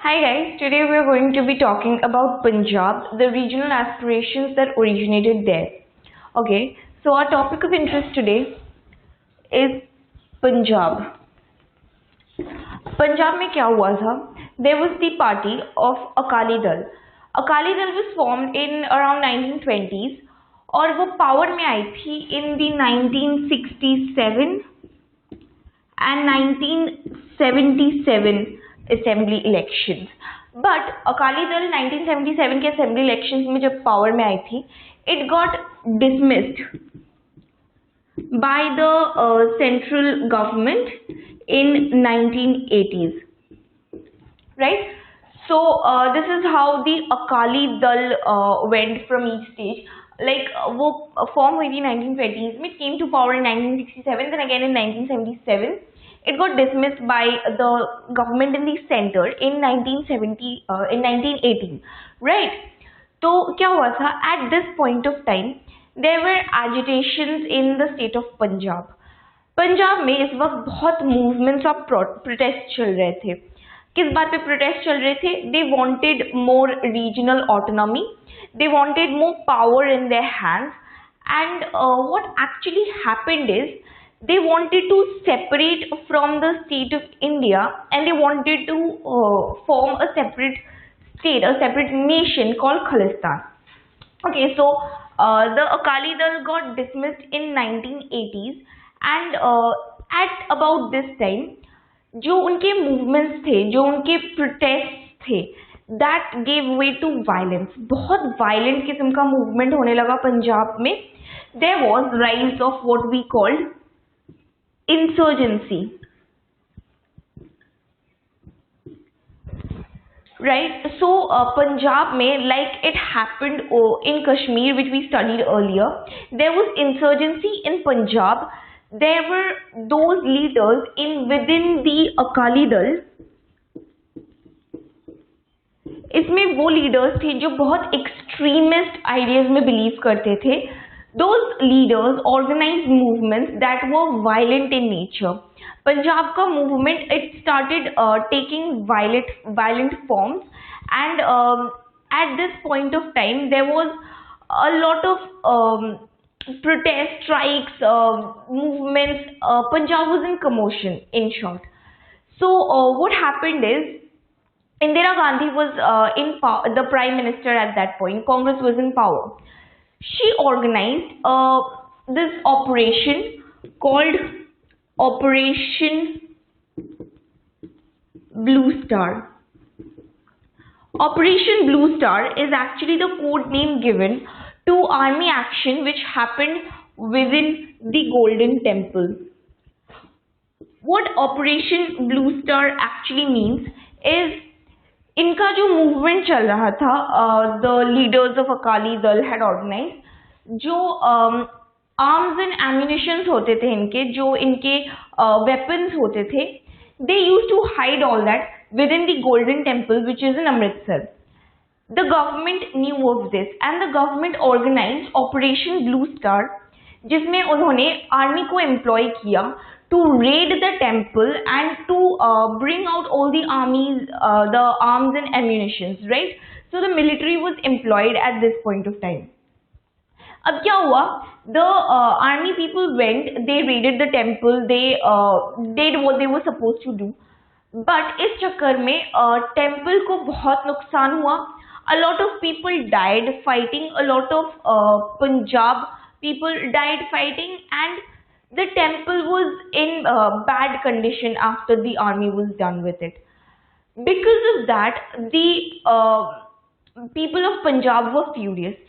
Hi guys, today we are going to be talking about Punjab, the regional aspirations that originated there. Okay, so our topic of interest today is Punjab. Punjab में क्या हुआ था? There was the party of Akali Dal. Akali Dal was formed in around 1920s और वो power में आई थी in the 1967 and 1977 assembly elections. But Akali Dal 1977 के assembly elections में जब पावर में आई थी, it got dismissed by the central government in 1980s, right? So this is how the Akali Dal went from each stage. Like वो form हुई थी 1920s में, came to power in 1967, then again in 1977. It got dismissed by the government in the center in 1918, right? तो क्या हुआ था? At this point of time, there were agitations in the state of Punjab. Punjab में इस वक्त बहुत movements of protest चल रहे थे. किस बात पे प्रोटेस्ट चल रहे थे? They wanted more regional autonomy, they wanted more power in their hands, and what actually happened is they wanted to separate from the state of India and they wanted to form a separate state, a separate nation called Khalistan. Okay, so the Akali Dal got dismissed in 1980s and at about this time जो उनके movements थे, जो उनके protests थे, that gave way to violence. बहुत violent किस्म का movement होने लगा पंजाब में. There was rise of what we called insurgency, right? So Punjab mein, like it happened in Kashmir, which we studied earlier, there was insurgency in Punjab. There were those leaders within the Akali Dal. इसमें वो leaders थे जो बहुत extremist ideas में believe करते थे. Those leaders organized movements that were violent in nature. Punjab ka movement, it started taking violent forms, and at this point of time there was a lot of protest strikes, movements. Punjab was in commotion, in short. So what happened is Indira Gandhi was the prime minister at that point. Congress was in power. She organized this operation called Operation Blue Star. Operation Blue Star is actually the code name given to army action which happened within the Golden Temple. What Operation Blue Star actually means is इनका जो movement चल रहा था, the leaders of Akali Dal had organise, जो arms and ammunitions होते थे इनके, जो इनके वेपन्स होते थे, they used to hide all that within the Golden Temple which is in Amritsar. The government knew of this and the government organise Operation Blue Star, जिसमें उन्होंने आर्मी को एम्प्लॉय किया to raid the temple and to bring out all the armies, the arms and ammunitions, right? So the military was employed at this point of time. अब क्या हुआ? The army people went, they raided the temple, they did what they were supposed to do. But इस चक्कर में temple को बहुत नुकसान हुआ. A lot of people died fighting. A lot of Punjab people died fighting, and the temple was in bad condition after the army was done with it. Because of that, the people of Punjab were furious.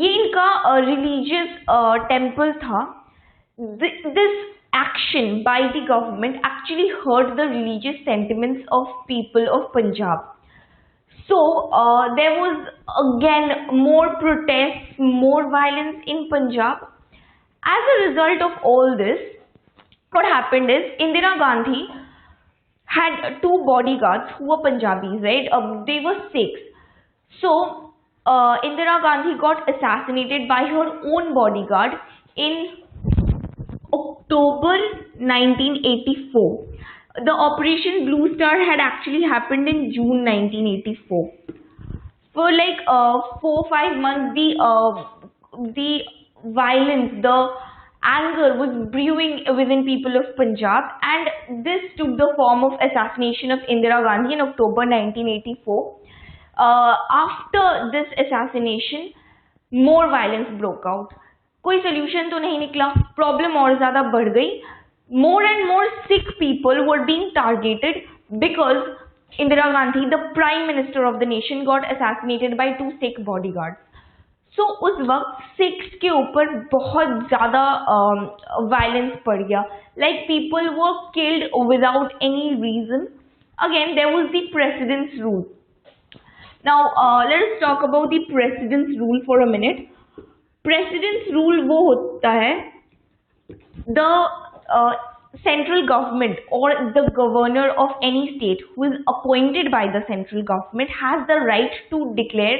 ये इनका religious temple था. This action by the government actually hurt the religious sentiments of people of Punjab. So there was again more protests, more violence in Punjab. As a result of all this, what happened is Indira Gandhi had two bodyguards who were Punjabis, right? They were Sikhs. So Indira Gandhi got assassinated by her own bodyguard in October 1984. The Operation Blue Star had actually happened in June 1984. For like 4-5 months, the violence, the anger was brewing within people of Punjab, and this took the form of assassination of Indira Gandhi in October 1984. After this assassination, more violence broke out. कोई solution तो नहीं निकला, problem और ज़्यादा बढ़ गई. More and more Sikh people were being targeted because Indira Gandhi, the Prime Minister of the nation, got assassinated by 2 Sikh bodyguards. So उस वक्त Sikhs के ऊपर बहुत ज़्यादा violence पड़ गया. Like people were killed without any reason. Again, there was the President's rule. Now let us talk about the President's rule for a minute. President's rule वो होता है, the central government or the governor of any state who is appointed by the central government has the right to declare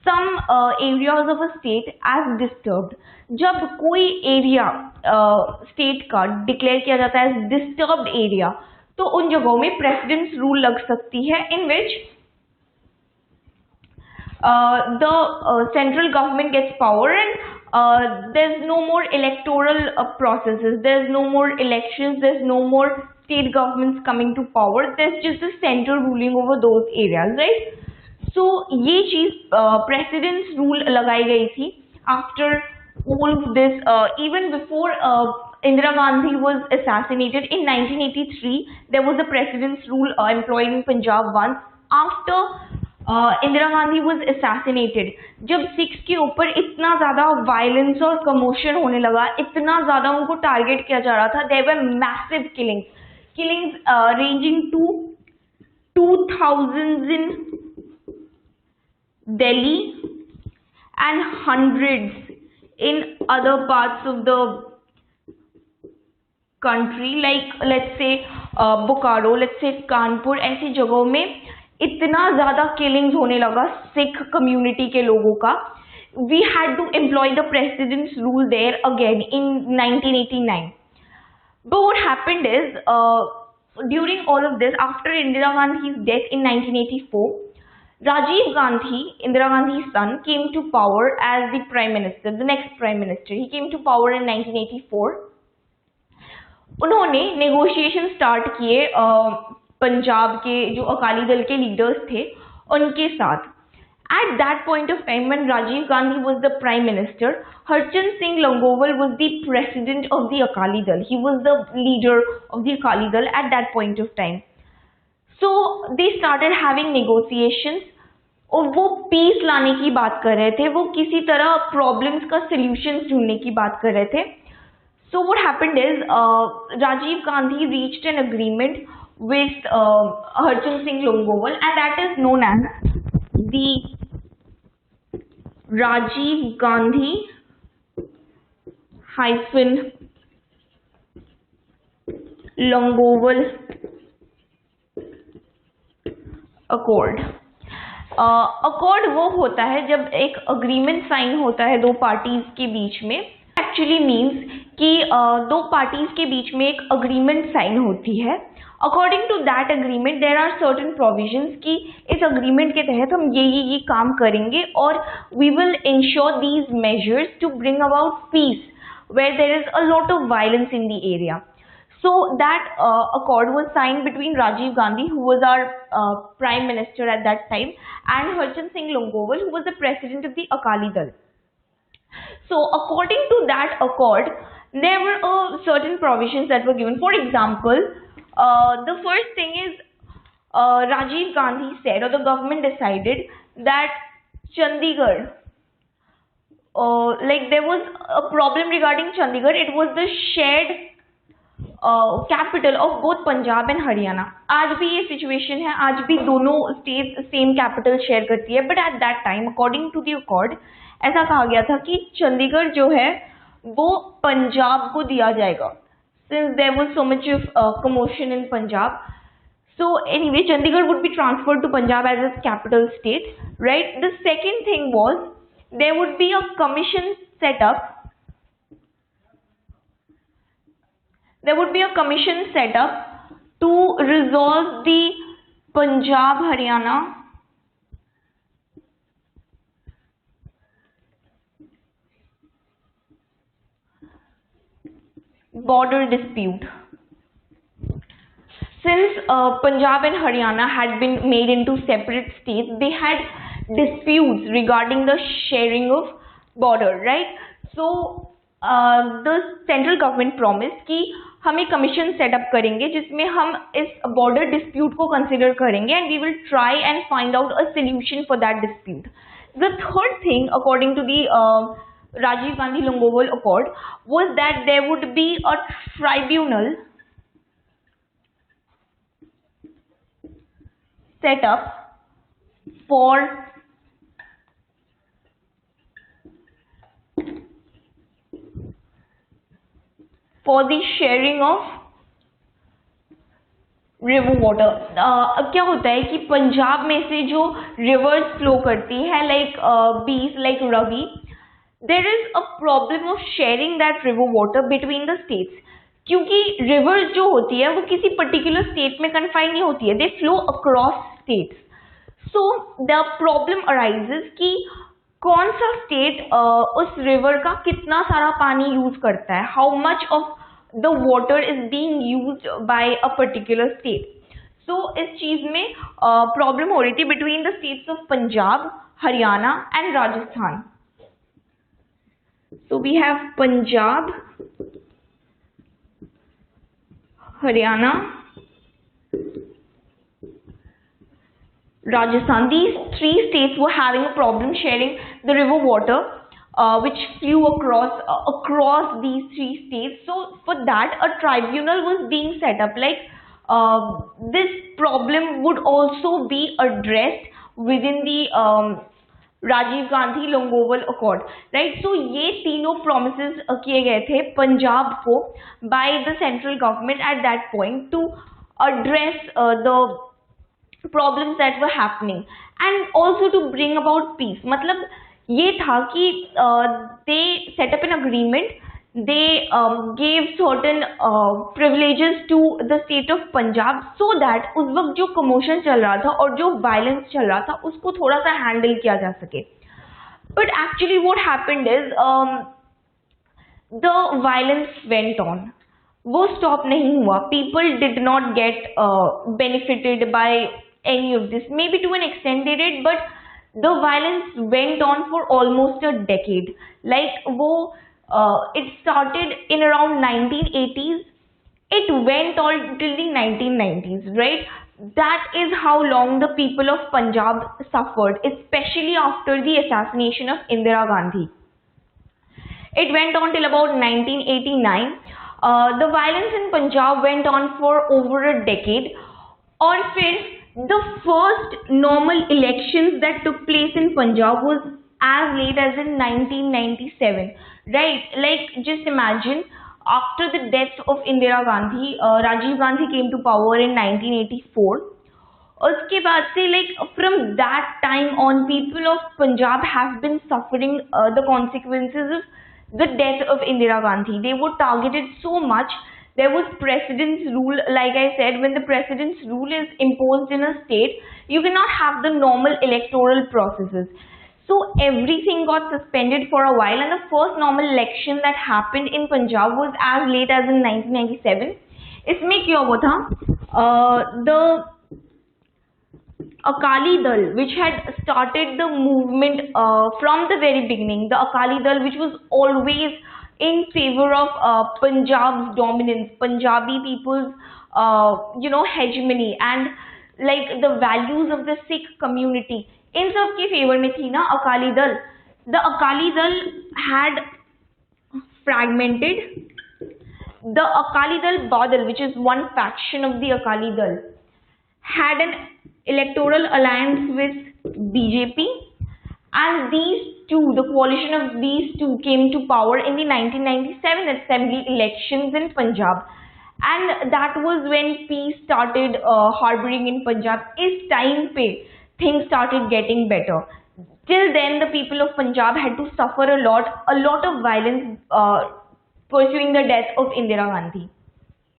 some areas of a state as disturbed. जब कोई area state का declare किया जाता है as disturbed area, तो उन जगहों में president's rule लग सकती है, in which the central government gets power, and there's no more electoral processes, there's no more elections, there's no more state governments coming to power, there's just the center ruling over those areas, right? So ये चीज president's rule लगाई गई थी after all of this. Even before Indira Gandhi was assassinated in 1983, there was a president's rule employed in Punjab once. After Indira Gandhi was assassinated, जब Sikhs के ऊपर इतना ज़्यादा वायलेंस और कमोशन होने लगा, इतना ज़्यादा उनको टारगेट किया जा रहा था, there were massive killings ranging to 2000s in Delhi and hundreds in other parts of the country, like let's say Bokaro, let's say Kanpur. ऐसी जगहों में इतना ज़्यादा killings होने लगा सिख community के लोगों का. We had to employ the president's rule there again in 1989. But what happened is, during all of this, after Indira Gandhi's death in 1984, Rajiv Gandhi, Indira Gandhi's son, came to power as the prime minister, the next prime minister. He came to power in 1984. उन्होंने negotiation start किए पंजाब के जो अकाली दल के leaders थे उनके साथ. At that point of time, when Rajiv Gandhi was the prime minister, Harchand Singh Longowal was the president of the Akali Dal. He was the leader of the Akali Dal at that point of time. So they started having negotiations और वो peace लाने की बात कर रहे थे, वो किसी तरह problems का solutions ढूंढने की बात कर रहे थे. So what happened is, Rajiv Gandhi reached an agreement with Harchand Singh Longowal, and that is known as the Rajiv Gandhi hyphen Longowal Accord. Accord वो होता है जब एक agreement sign होता है दो parties के बीच में. Actually means कि दो parties के बीच में एक agreement sign होती है. According to that agreement, there are certain provisions कि इस agreement के तहत हम ये काम करेंगे और we will ensure these measures to bring about peace where there is a lot of violence in the area. So that accord was signed between Rajiv Gandhi, who was our prime minister at that time, and Harchand Singh Longowal, who was the president of the Akali Dal. So according to that accord, there were certain provisions that were given. For example, the first thing is, Rajiv Gandhi said, or the government decided, that Chandigarh, like there was a problem regarding Chandigarh. It was the shared capital of both Punjab and Haryana. आज भी ये situation है, आज भी दोनों states same capital share करती है. But at that time, according to the accord, ऐसा कहा गया था कि चंडीगढ़ जो है वो पंजाब को दिया जाएगा, since there was so much of commotion in Punjab. So anyway, Chandigarh would be transferred to Punjab as its capital state, right? The second thing was, there would be a commission set up. There would be a commission set up to resolve the Punjab Haryana border dispute. Since Punjab and Haryana had been made into separate states, they had disputes regarding the sharing of border, right? So the central government promised कि हम एक commission setup करेंगे जिसमें हम इस border dispute को consider करेंगे and we will try and find out a solution for that dispute. The third thing, according to the Rajiv Gandhi Longoval Accord, was that there would be a tribunal set up for the sharing of river water. क्या होता है कि पंजाब में से जो reverse flow करती है like Beas like Ravi, there is a problem of sharing that river water between the states. क्योंकि रिवर्स जो होती है वो किसी पर्टिकुलर स्टेट में कन्फाइन नहीं होती है, they flow across states. So the problem arises कि कौन सा स्टेट उस रिवर का कितना सारा पानी यूज करता है, how much of the water is being used by a particular state. So इस चीज में प्रॉब्लम हो रही थी between the states of Punjab, Haryana and Rajasthan. So we have Punjab, Haryana, Rajasthan. These three states were having a problem sharing the river water, which flew across these three states. So for that a tribunal was being set up, like this problem would also be addressed within the Rajiv Gandhi Longoval Accord, right? So ये तीनों promises किए गए थे पंजाब को by the central government at that point to address the problems that were happening and also to bring about peace. मतलब ये था कि they set up an agreement, they gave certain privileges to the state of Punjab so that उस वक्त जो commotion चल रहा था और जो violence चल रहा था उसको थोड़ा सा handle किया जा सके. But actually what happened is the violence went on. वो stop नहीं हुआ. People did not get benefited by any of this. Maybe to an extent they did, but the violence went on for almost a decade. Like it started in around 1980s. It went on till the 1990s, right? That is how long the people of Punjab suffered, especially after the assassination of Indira Gandhi. It went on till about 1989. The violence in Punjab went on for over a decade. और फिर the first normal elections that took place in Punjab was as late as in 1997, right? Like just imagine, after the death of Indira Gandhi, Rajiv Gandhi came to power in 1984. उसके बाद से like from that time on, people of Punjab have been suffering the consequences of the death of Indira Gandhi. They were targeted so much. There was precedence rule. Like I said, when the precedence rule is imposed in a state, you cannot have the normal electoral processes. So everything got suspended for a while, and the first normal election that happened in Punjab was as late as in 1997. इसमें क्या हुआ था? The Akali Dal, which had started the movement from the very beginning, the Akali Dal, which was always in favor of Punjab's dominance, Punjabi people's hegemony and like the values of the Sikh community, in सब के favor में थी ना Akali Dal. The Akali Dal had fragmented. The Akali Dal Badal, which is one faction of the Akali Dal, had an electoral alliance with BJP, and these two, the coalition of these two, came to power in the 1997 assembly elections in Punjab, and that was when peace started harboring in Punjab. इस time पे things started getting better. Till then, the people of Punjab had to suffer a lot of violence pursuing the death of Indira Gandhi.